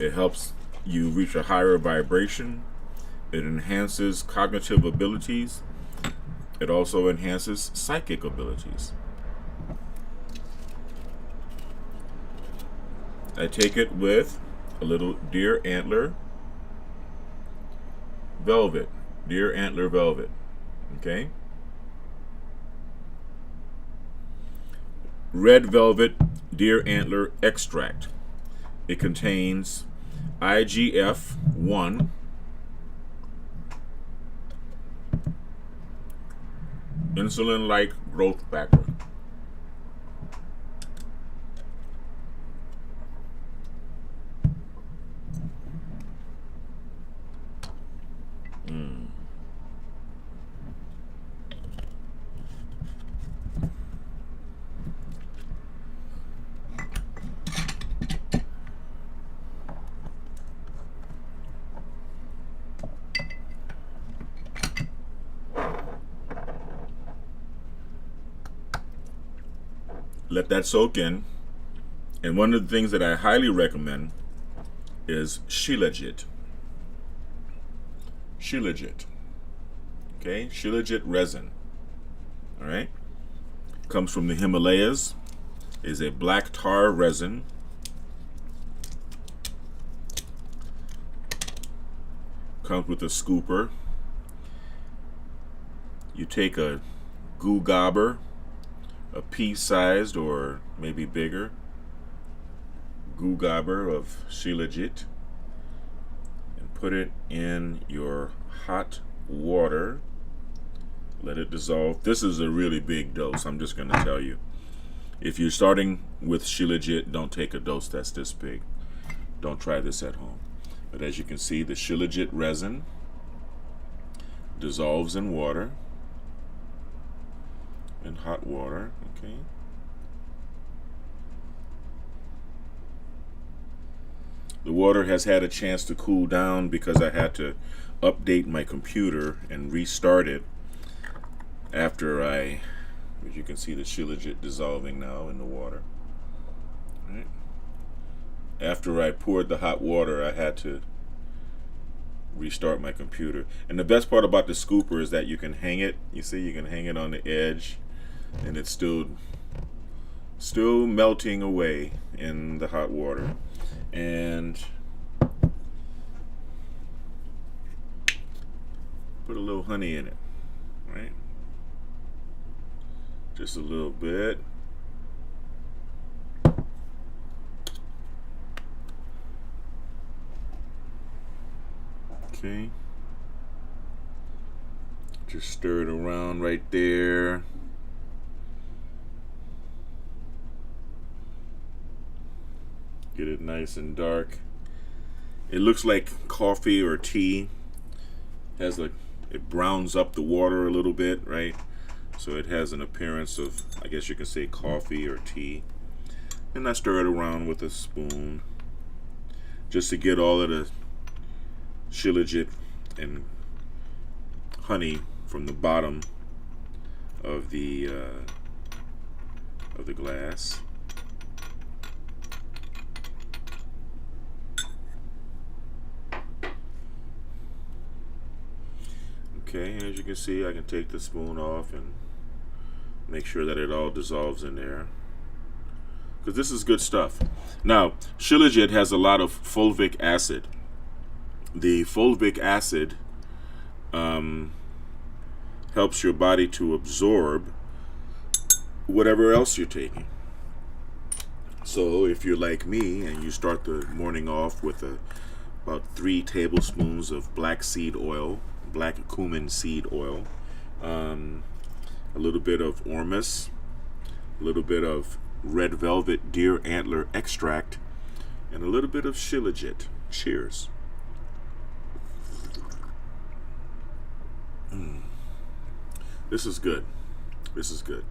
It helps you reach a higher vibration. It enhances cognitive abilities. It also enhances psychic abilities. I take it with a little deer antler velvet. Deer antler velvet. Okay? Red velvet deer antler extract. It contains IGF-1, insulin-like growth factor. Let that soak in. And one of the things that I highly recommend is Shilajit. Shilajit. Okay? Shilajit resin. All right? Comes from the Himalayas. Is a black tar resin. Comes with a scooper. You take a goo gobber, a pea-sized or maybe bigger goo gobber of Shilajit, and put it in your hot water. Let it dissolve. This is a really big dose. I'm just going to tell you. If you're starting with Shilajit, don't take a dose that's this big. Don't try this at home. But as you can see, the Shilajit resin dissolves in water, in hot water. Okay. The water has had a chance to cool down because I had to update my computer and restart it after as you can see the Shilajit dissolving now in the water. Right. After I poured the hot water, I had to restart my computer. And the best part about the scooper is that you can hang it. You see, you can hang it on the edge, and it's still melting away in the hot water. And put a little honey in it, right? Just a little bit. Okay. Just stir it around right there. Get it nice and dark. It looks like coffee or tea. It browns up the water a little bit, right? So it has an appearance of, I guess you can say, coffee or tea. And I stir it around with a spoon just to get all of the Shilajit and honey from the bottom of the glass. Okay, as you can see, I can take the spoon off and make sure that it all dissolves in there, because this is good stuff. Now, Shilajit has a lot of fulvic acid. The fulvic acid helps your body to absorb whatever else you're taking. So if you're like me and you start the morning off with about 3 tablespoons of black cumin seed oil, a little bit of ormus, a little bit of red velvet deer antler extract, and a little bit of Shilajit. Cheers. This is good. This is good.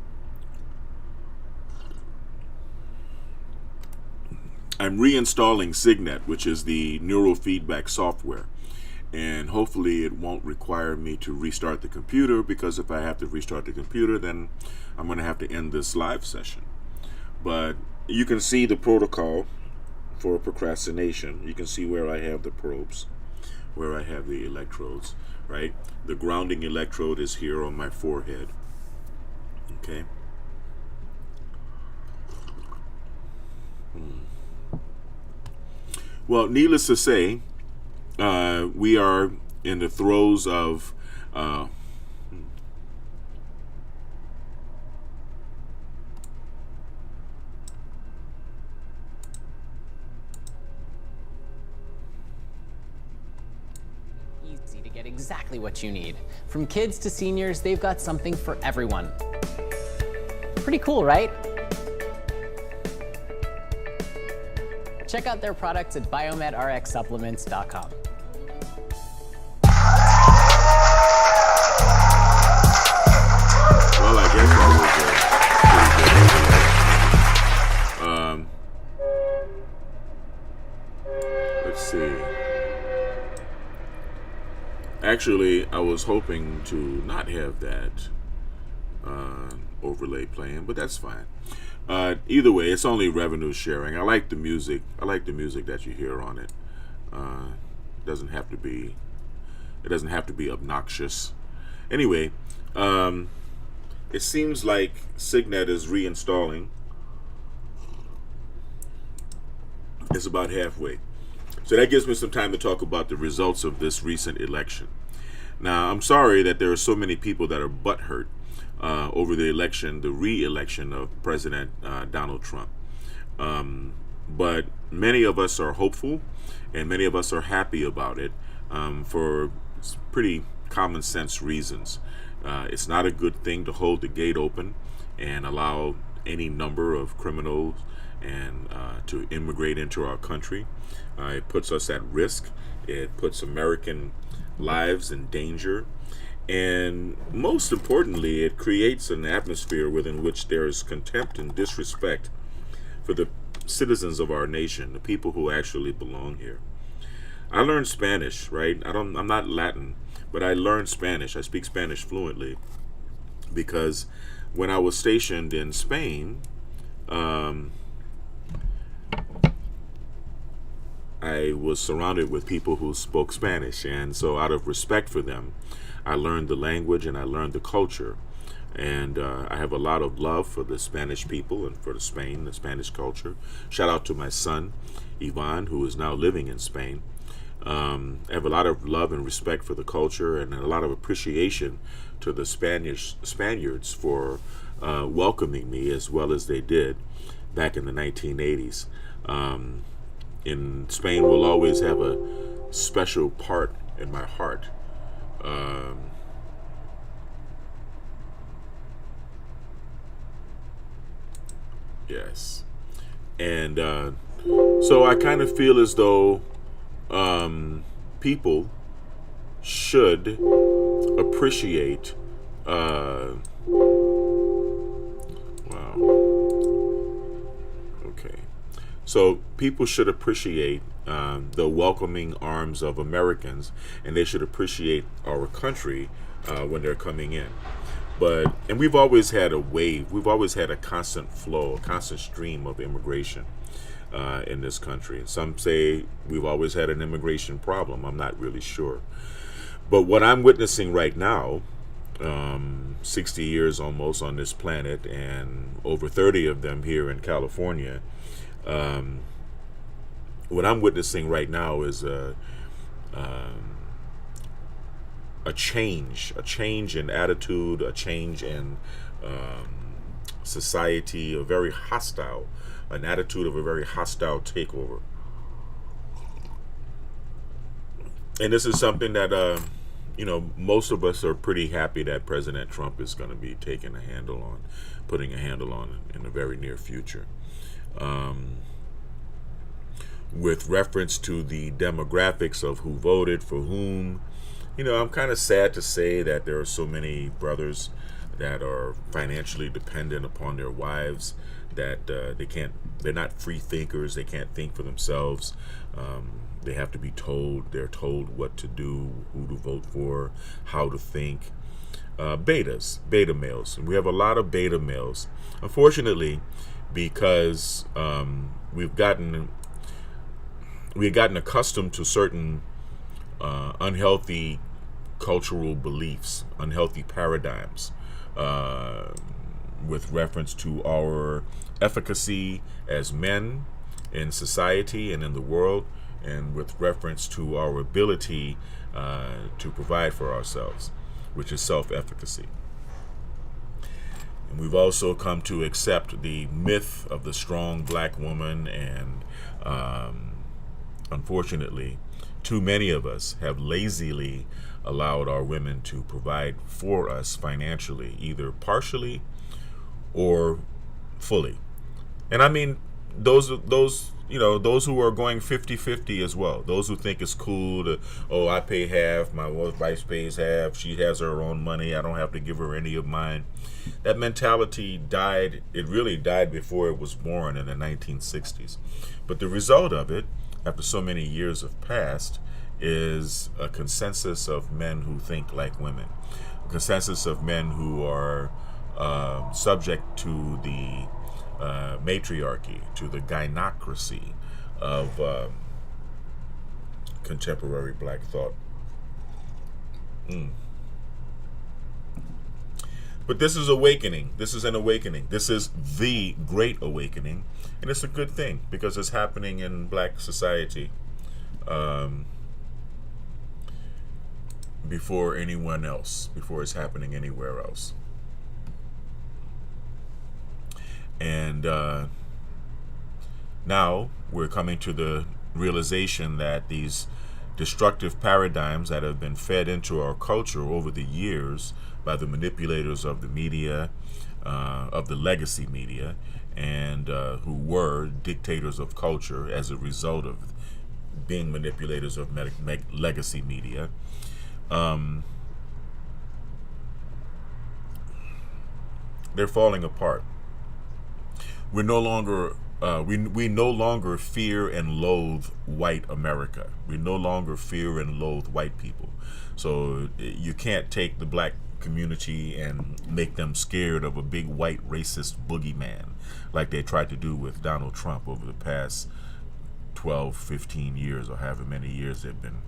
I'm reinstalling Signet, which is the neurofeedback software. And hopefully it won't require me to restart the computer, because if I have to restart the computer, then I'm going to have to end this live session. But you can see the protocol for procrastination. You can see where I have the probes, where I have the electrodes, right? The grounding electrode is here on my forehead. Okay. Well, needless to say, we are in the throes of easy to get exactly what you need. From kids to seniors, they've got something for everyone. Pretty cool, right? Check out their products at biomedrxsupplements.com. Well, I guess that was let's see. Actually, I was hoping to not have that overlay playing, but that's fine. Either way, it's only revenue sharing. I like the music. I like the music that you hear on it. It doesn't have to be obnoxious. Anyway, it seems like Signet is reinstalling. It's about halfway. So that gives me some time to talk about the results of this recent election. Now, I'm sorry that there are so many people that are butthurt over the election, the re-election of President Donald Trump. But many of us are hopeful, and many of us are happy about it for pretty common sense reasons. It's not a good thing to hold the gate open and allow any number of criminals and to immigrate into our country. It puts us at risk. It puts American lives in danger. And most importantly, it creates an atmosphere within which there is contempt and disrespect for the citizens of our nation, the people who actually belong here. I learned Spanish, right? I'm not Latin, but I learned Spanish. I speak Spanish fluently because when I was stationed in Spain, I was surrounded with people who spoke Spanish, and so out of respect for them, I learned the language and I learned the culture. And I have a lot of love for the Spanish people and for the Spanish culture. Shout out to my son, Ivan, who is now living in Spain. I have a lot of love and respect for the culture and a lot of appreciation to the Spaniards for welcoming me as well as they did back in the 1980s. In Spain, we'll always have a special part in my heart. Yes. And so I kind of feel as though people should appreciate So people should appreciate the welcoming arms of Americans, and they should appreciate our country when they're coming in. And we've always had a wave. We've always had a constant flow, a constant stream of immigration in this country. Some say we've always had an immigration problem. I'm not really sure. But what I'm witnessing right now, 60 years almost on this planet, and over 30 of them here in California, what I'm witnessing right now is a change in attitude, a change in society, an attitude of a very hostile takeover. And this is something that, most of us are pretty happy that President Trump is going to be putting a handle on in the very near future. With reference to the demographics of who voted for whom, I'm kind of sad to say that there are so many brothers that are financially dependent upon their wives, that they're not free thinkers, they can't think for themselves. They have to be told, they're told what to do, who to vote for, how to think. Beta males. And we have a lot of beta males. Unfortunately, because we've gotten we had gotten accustomed to certain unhealthy cultural beliefs, unhealthy paradigms, with reference to our efficacy as men in society and in the world, and with reference to our ability to provide for ourselves, which is self-efficacy. And we've also come to accept the myth of the strong black woman, and unfortunately, too many of us have lazily allowed our women to provide for us financially, either partially or fully. And I mean those who are going 50-50 as well. Those who think it's cool to, oh, I pay half, my wife pays half, she has her own money, I don't have to give her any of mine. That mentality died. It really died before it was born in the 1960s. But the result of it, after so many years have passed, is a consensus of men who think like women, a consensus of men who are subject to the matriarchy, to the gynocracy of contemporary black thought. But this is awakening. This is an awakening. This is the Great Awakening, and it's a good thing because it's happening in black society before anyone else, before it's happening anywhere else. And now we're coming to the realization that these destructive paradigms that have been fed into our culture over the years by the manipulators of the media, of the legacy media, and who were dictators of culture as a result of being manipulators of legacy media, they're falling apart. We're no longer we no longer fear and loathe white America. We no longer fear and loathe white people. So you can't take the black community and make them scared of a big white racist boogeyman like they tried to do with Donald Trump over the past 12, 15 years, or however many years they've been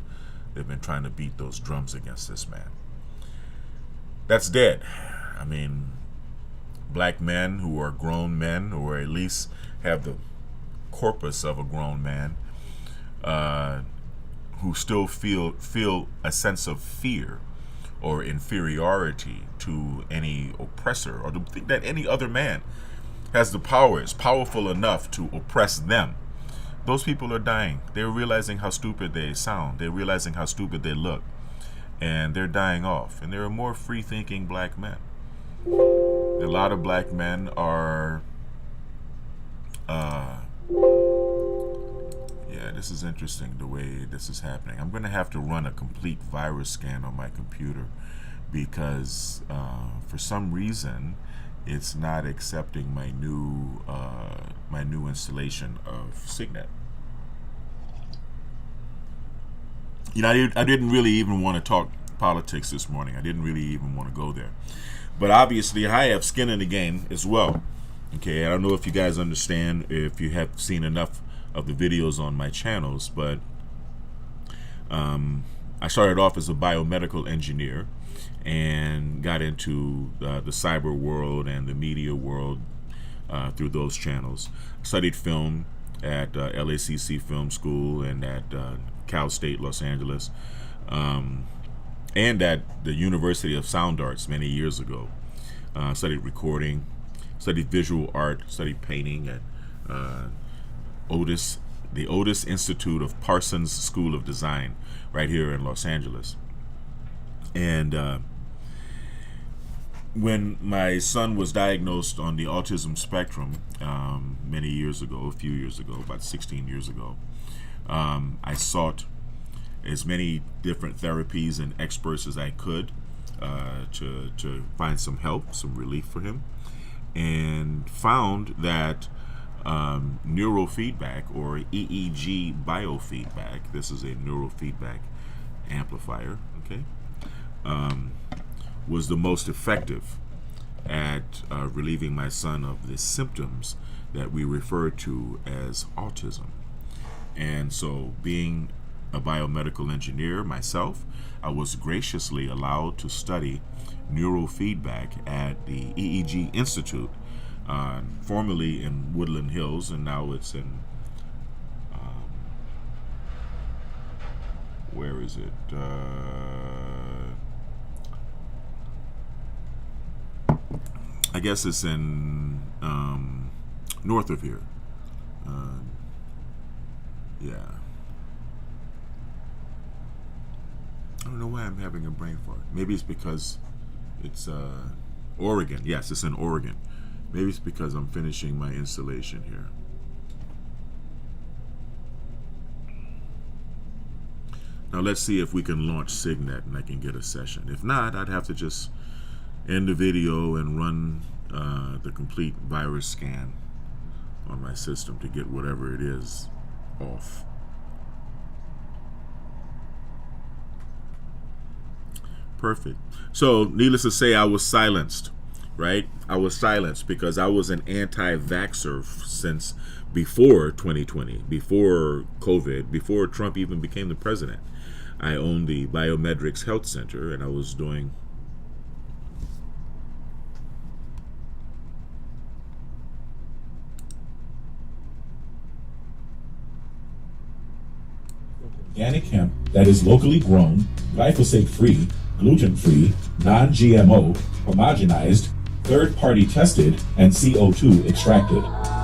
trying to beat those drums against this man. That's dead. I mean, black men who are grown men, or at least have the corpus of a grown man, who still feel a sense of fear or inferiority to any oppressor, or to think that any other man has the power, is powerful enough to oppress them. Those people are dying. They're realizing how stupid they sound. They're realizing how stupid they look. And they're dying off. And there are more free-thinking black men. A lot of black men are this is interesting the way this is happening. I'm going to have to run a complete virus scan on my computer because for some reason it's not accepting my new installation of Signet. You know, I didn't really even want to talk politics this morning. I didn't really even want to go there. But obviously I have skin in the game as well. Okay, I don't know if you guys understand, if you have seen enough of the videos on my channels, but I started off as a biomedical engineer and got into the cyber world and the media world through those channels. Studied film at LACC Film School and at Cal State Los Angeles, and at the University of Sound Arts many years ago. Studied recording, studied visual art, studied painting at the Otis Institute of Parsons School of Design right here in Los Angeles. And when my son was diagnosed on the autism spectrum many years ago, a few years ago, about 16 years ago, I sought as many different therapies and experts as I could to find some help, some relief for him, and found that neurofeedback, or EEG Biofeedback, this is a neurofeedback amplifier, okay, was the most effective at relieving my son of the symptoms that we refer to as autism. And so, being a biomedical engineer myself, I was graciously allowed to study neurofeedback at the EEG Institute, formerly in Woodland Hills, and now it's in, where is it? I guess it's in north of here. Yeah. I don't know why I'm having a brain fart. Maybe it's because it's Oregon. Yes, it's in Oregon. Maybe it's because I'm finishing my installation here. Now let's see if we can launch Signet and I can get a session. If not, I'd have to just end the video and run the complete virus scan on my system to get whatever it is off. Perfect. So needless to say, I was silenced, right? I was silenced because I was an anti-vaxxer since before 2020, before COVID, before Trump even became the president. I owned the Biomedrics Health Center, and I was doing organic hemp that is locally grown, glyphosate-free, gluten-free, non-GMO, homogenized, third-party tested, and CO2 extracted.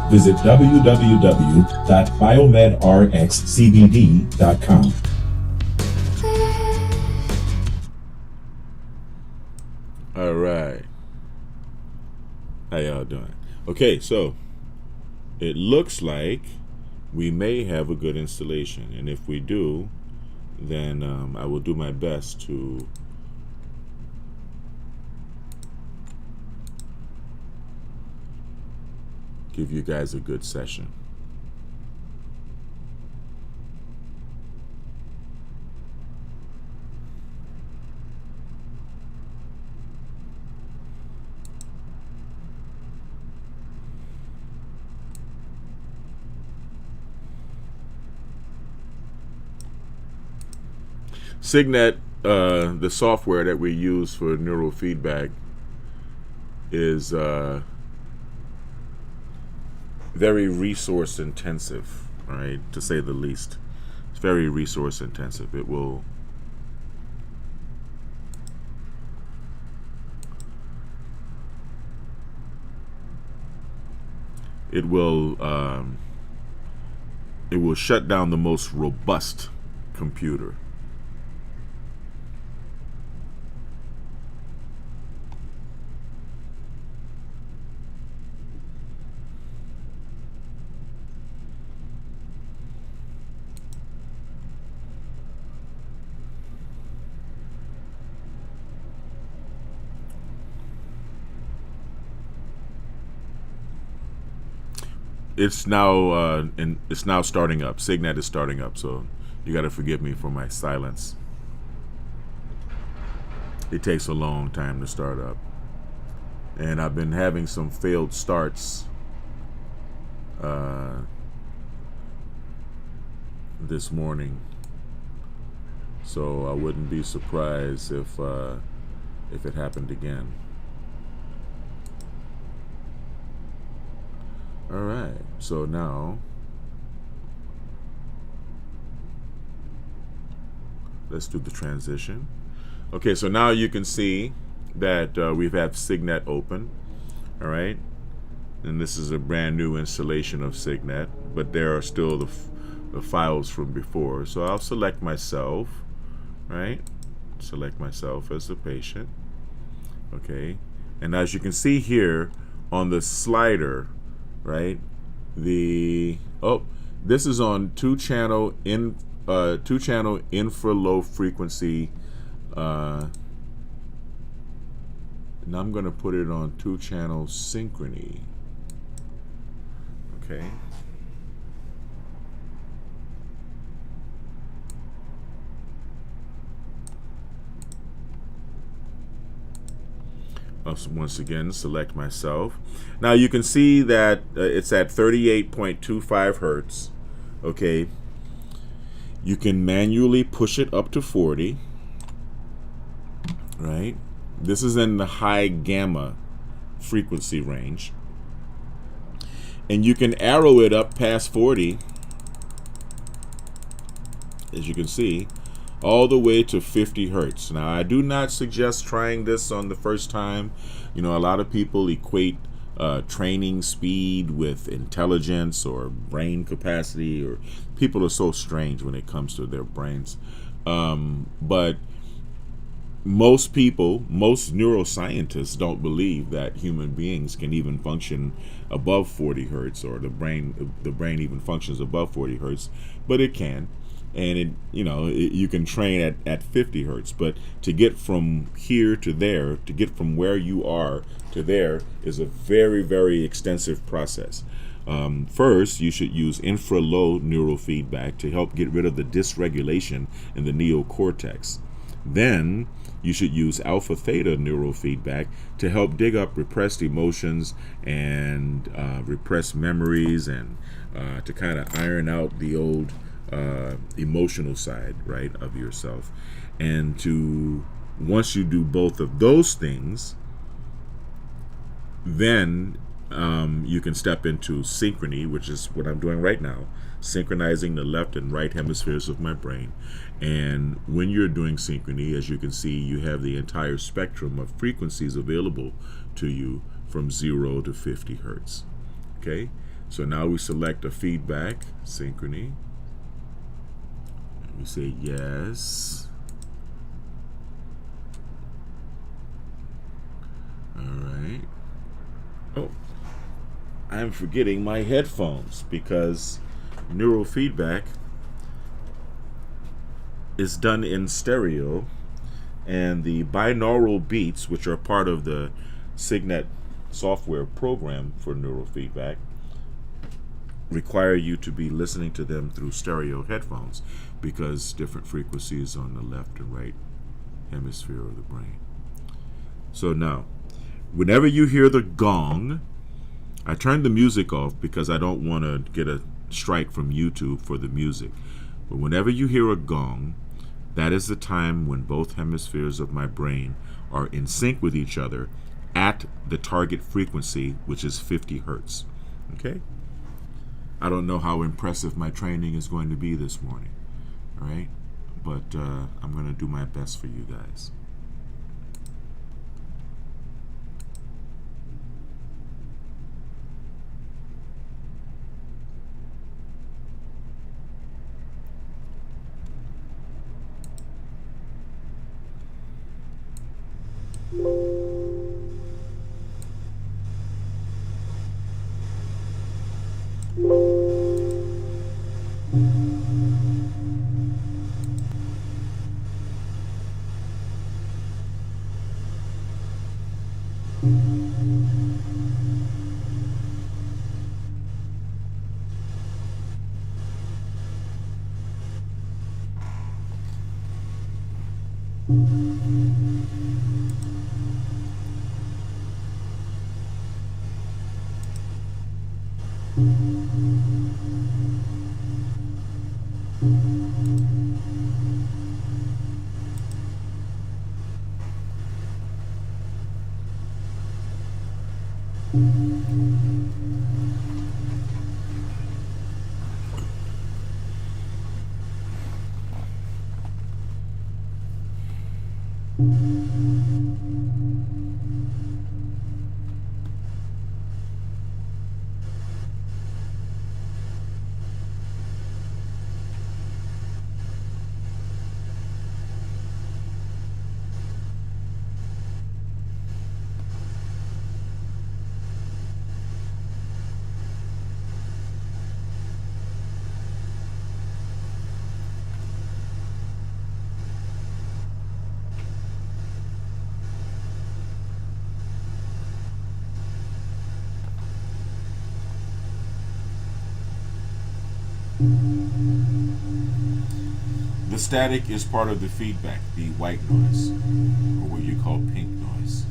Visit www.biomedrxcbd.com. All right. How y'all doing? Okay, so it looks like we may have a good installation, and if we do, then I will do my best to give you guys a good session. Signet, the software that we use for neurofeedback, is very resource intensive, right, to say the least. It's very resource intensive. It will shut down the most robust computer. It's now it's now starting up. Signet is starting up, so you got to forgive me for my silence. It takes a long time to start up, and I've been having some failed starts this morning, so I wouldn't be surprised if it happened again. All right, so now let's do the transition. Okay, so now you can see that we have Signet open, all right? And this is a brand new installation of Signet, but there are still the files from before. So I'll select myself, right? Select myself as the patient, okay? And as you can see here on the slider, right, this is on two-channel infra low frequency, and I'm going to put it on 2-channel synchrony. Okay. Once again, select myself. Now you can see that it's at 38.25 hertz. Okay, You can manually push it up to 40, right? This is in the high gamma frequency range. And you can arrow it up past 40, as you can see, all the way to 50 hertz. Now, I do not suggest trying this on the first time. You know, a lot of people equate training speed with intelligence or brain capacity, or people are so strange when it comes to their brains. But most people, most neuroscientists don't believe that human beings can even function above 40 hertz, or the brain even functions above 40 hertz, but it can. And it, you know, you can train at 50 hertz, but to get from here to there, to get from where you are to there, is a very, very extensive process. First, you should use infra-low neurofeedback to help get rid of the dysregulation in the neocortex. Then you should use alpha theta neurofeedback to help dig up repressed emotions and repressed memories, and to kind of iron out the old emotional side, right, of yourself. And to, once you do both of those things, then you can step into synchrony, which is what I'm doing right now, synchronizing the left and right hemispheres of my brain. And when you're doing synchrony, as you can see, you have the entire spectrum of frequencies available to you from 0 to 50 hertz. Okay, so now we select a feedback, synchrony. We say yes. All right. Oh, I'm forgetting my headphones, because neurofeedback is done in stereo, and the binaural beats, which are part of the Signet software program for neurofeedback, require you to be listening to them through stereo headphones, because different frequencies on the left and right hemisphere of the brain. So now, whenever you hear the gong, I turned the music off because I don't want to get a strike from YouTube for the music. But whenever you hear a gong, that is the time when both hemispheres of my brain are in sync with each other at the target frequency, which is 50 hertz. Okay? I don't know how impressive my training is going to be this morning, all right? But I'm going to do my best for you guys. The static is part of the feedback, the white noise, or what you call pink noise.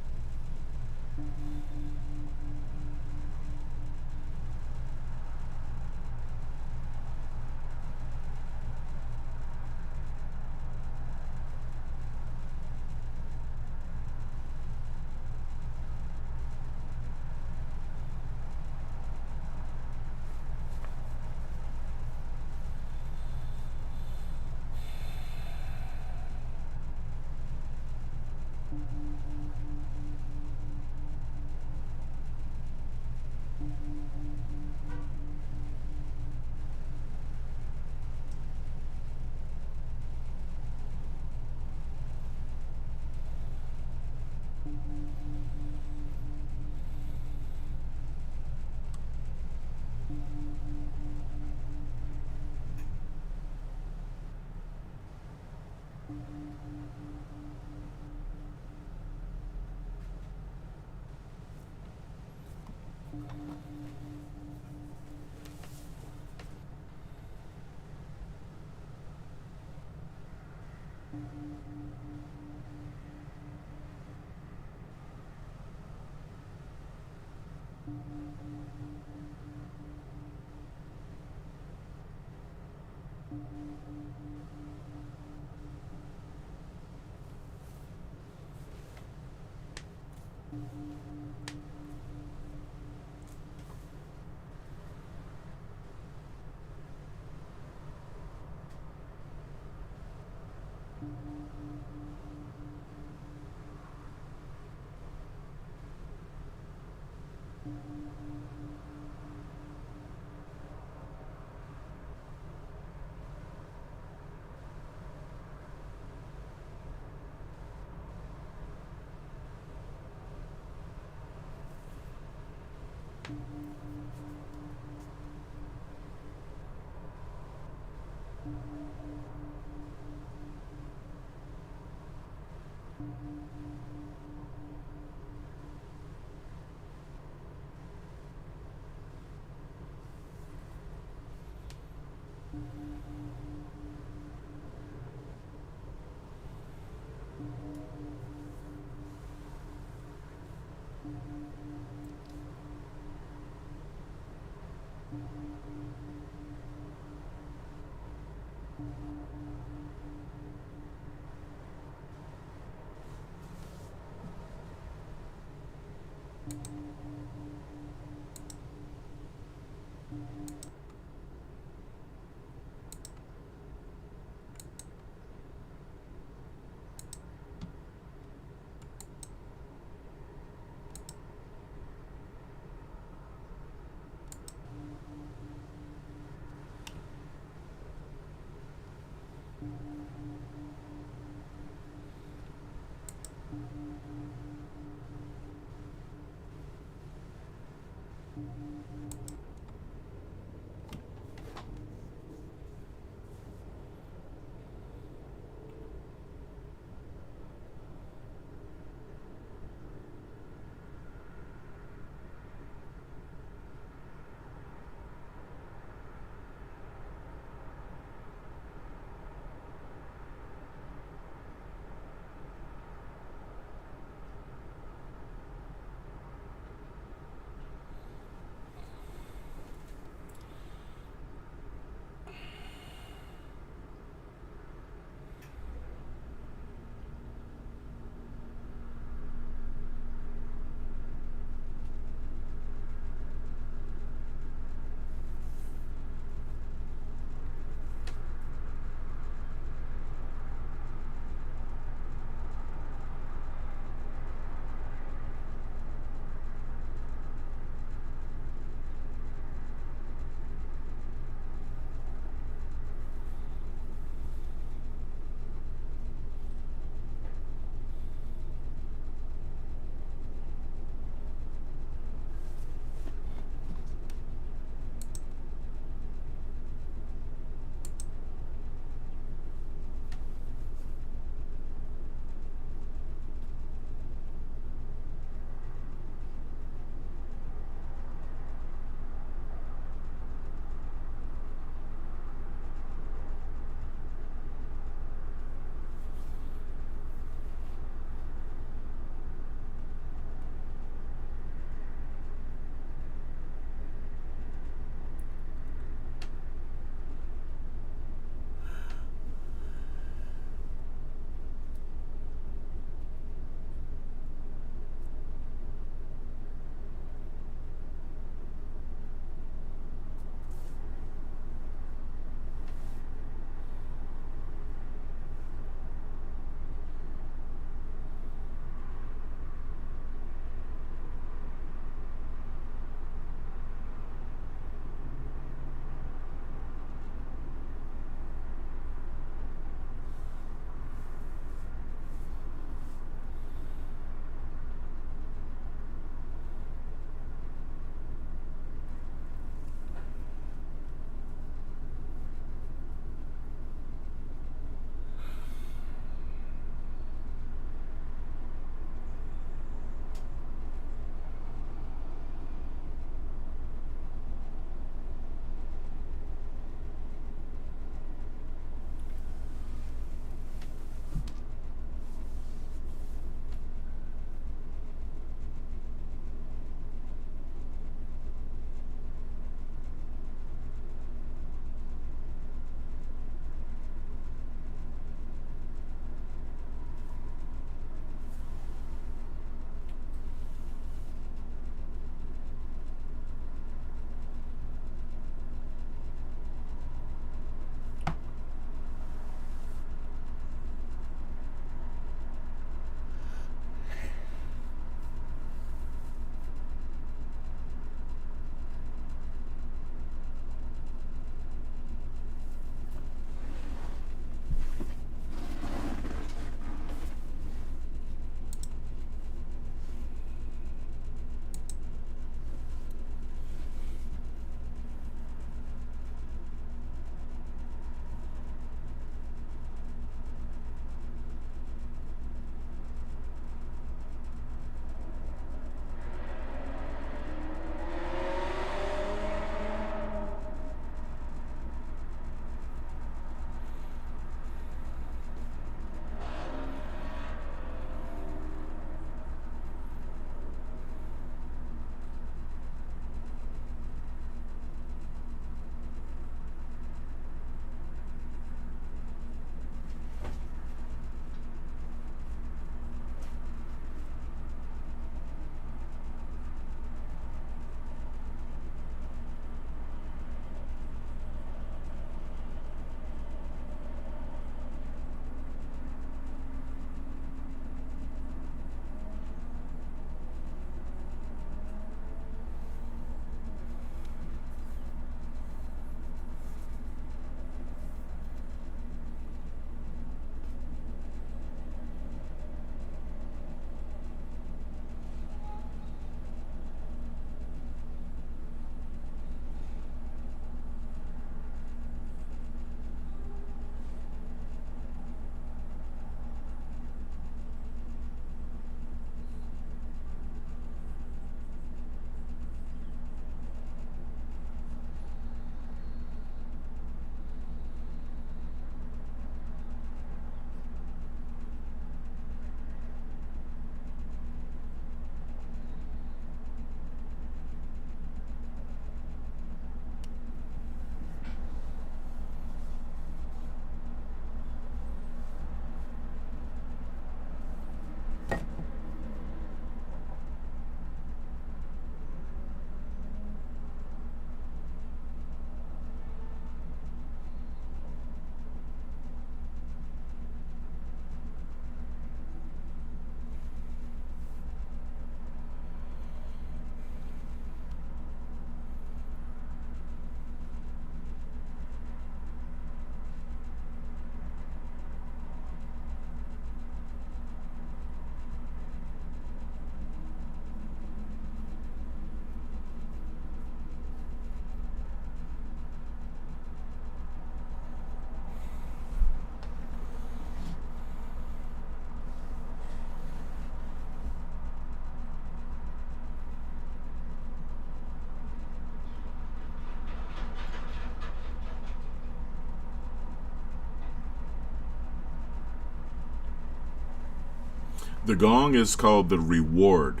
The gong is called the reward.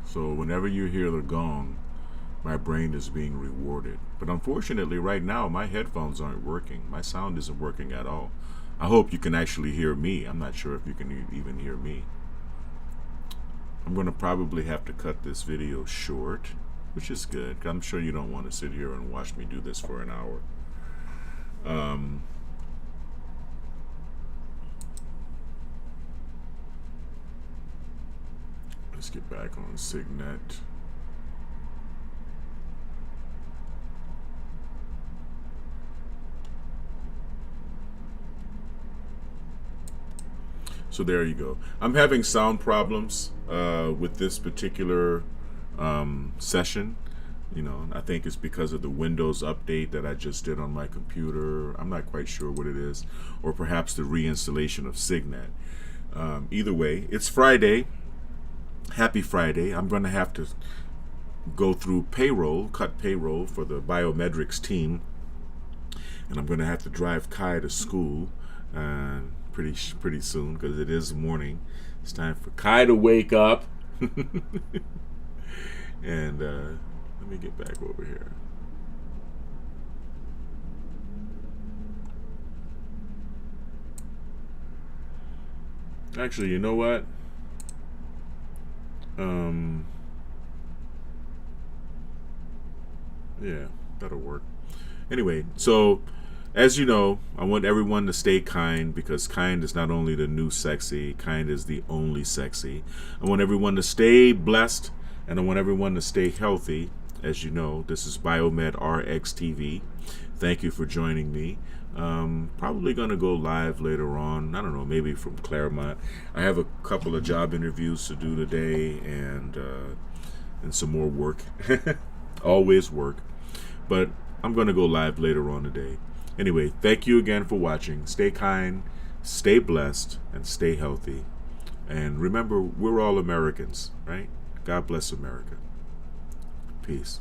So whenever you hear the gong, my brain is being rewarded. But unfortunately, right now, my headphones aren't working. My sound isn't working at all. I hope you can actually hear me. I'm not sure if you can even hear me. I'm going to probably have to cut this video short, which is good. I'm sure you don't want to sit here and watch me do this for an hour. Let's get back on Signet. So there you go. I'm having sound problems with this particular session. You know, I think it's because of the Windows update that I just did on my computer. I'm not quite sure what it is, or perhaps the reinstallation of Signet. Either way, it's Friday. Happy Friday. I'm going to have to go through payroll, cut payroll for the biometrics team, and I'm going to have to drive Kai to school pretty soon, because it is morning. It's time for Kai to wake up. And let me get back over here. Actually, you know what? Yeah, that'll work. Anyway, so as you know, I want everyone to stay kind, because kind is not only the new sexy, kind is the only sexy. I want everyone to stay blessed, and I want everyone to stay healthy. As you know, this is Biomed RX TV. Thank you for joining me. Probably going to go live later on. I don't know, maybe from Claremont. I have a couple of job interviews to do today, and some more work. Always work. But I'm going to go live later on today. Anyway, thank you again for watching. Stay kind, stay blessed, and stay healthy. And remember, we're all Americans, right? God bless America. Peace.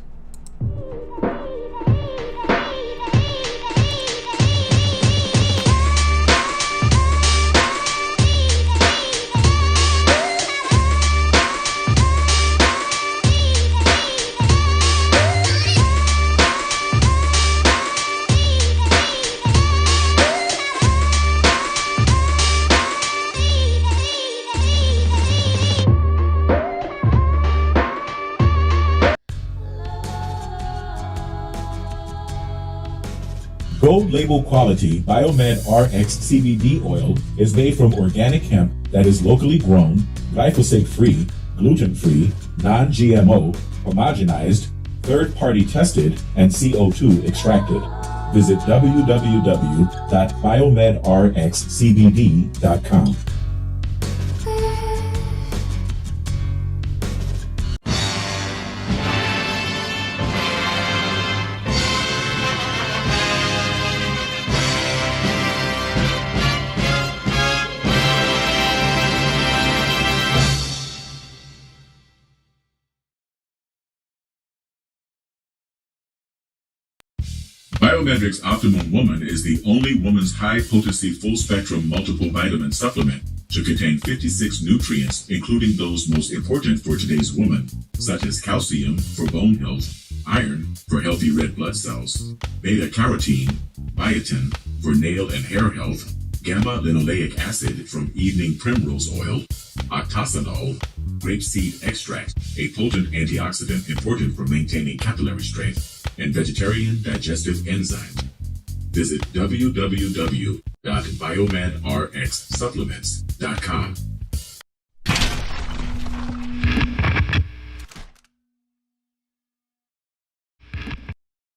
Gold label quality Biomed RX CBD oil is made from organic hemp that is locally grown, glyphosate-free, gluten-free, non-GMO, homogenized, third-party tested, and CO2 extracted. Visit www.biomedrxcbd.com. Biometrics Optimum Woman is the only woman's high-potency full-spectrum multiple vitamin supplement to contain 56 nutrients, including those most important for today's woman, such as calcium for bone health, iron for healthy red blood cells, beta-carotene, biotin for nail and hair health, gamma-linoleic acid from evening primrose oil, octasanol, grapeseed extract, a potent antioxidant important for maintaining capillary strength, and vegetarian digestive enzymes. Visit www.biomedrxsupplements.com.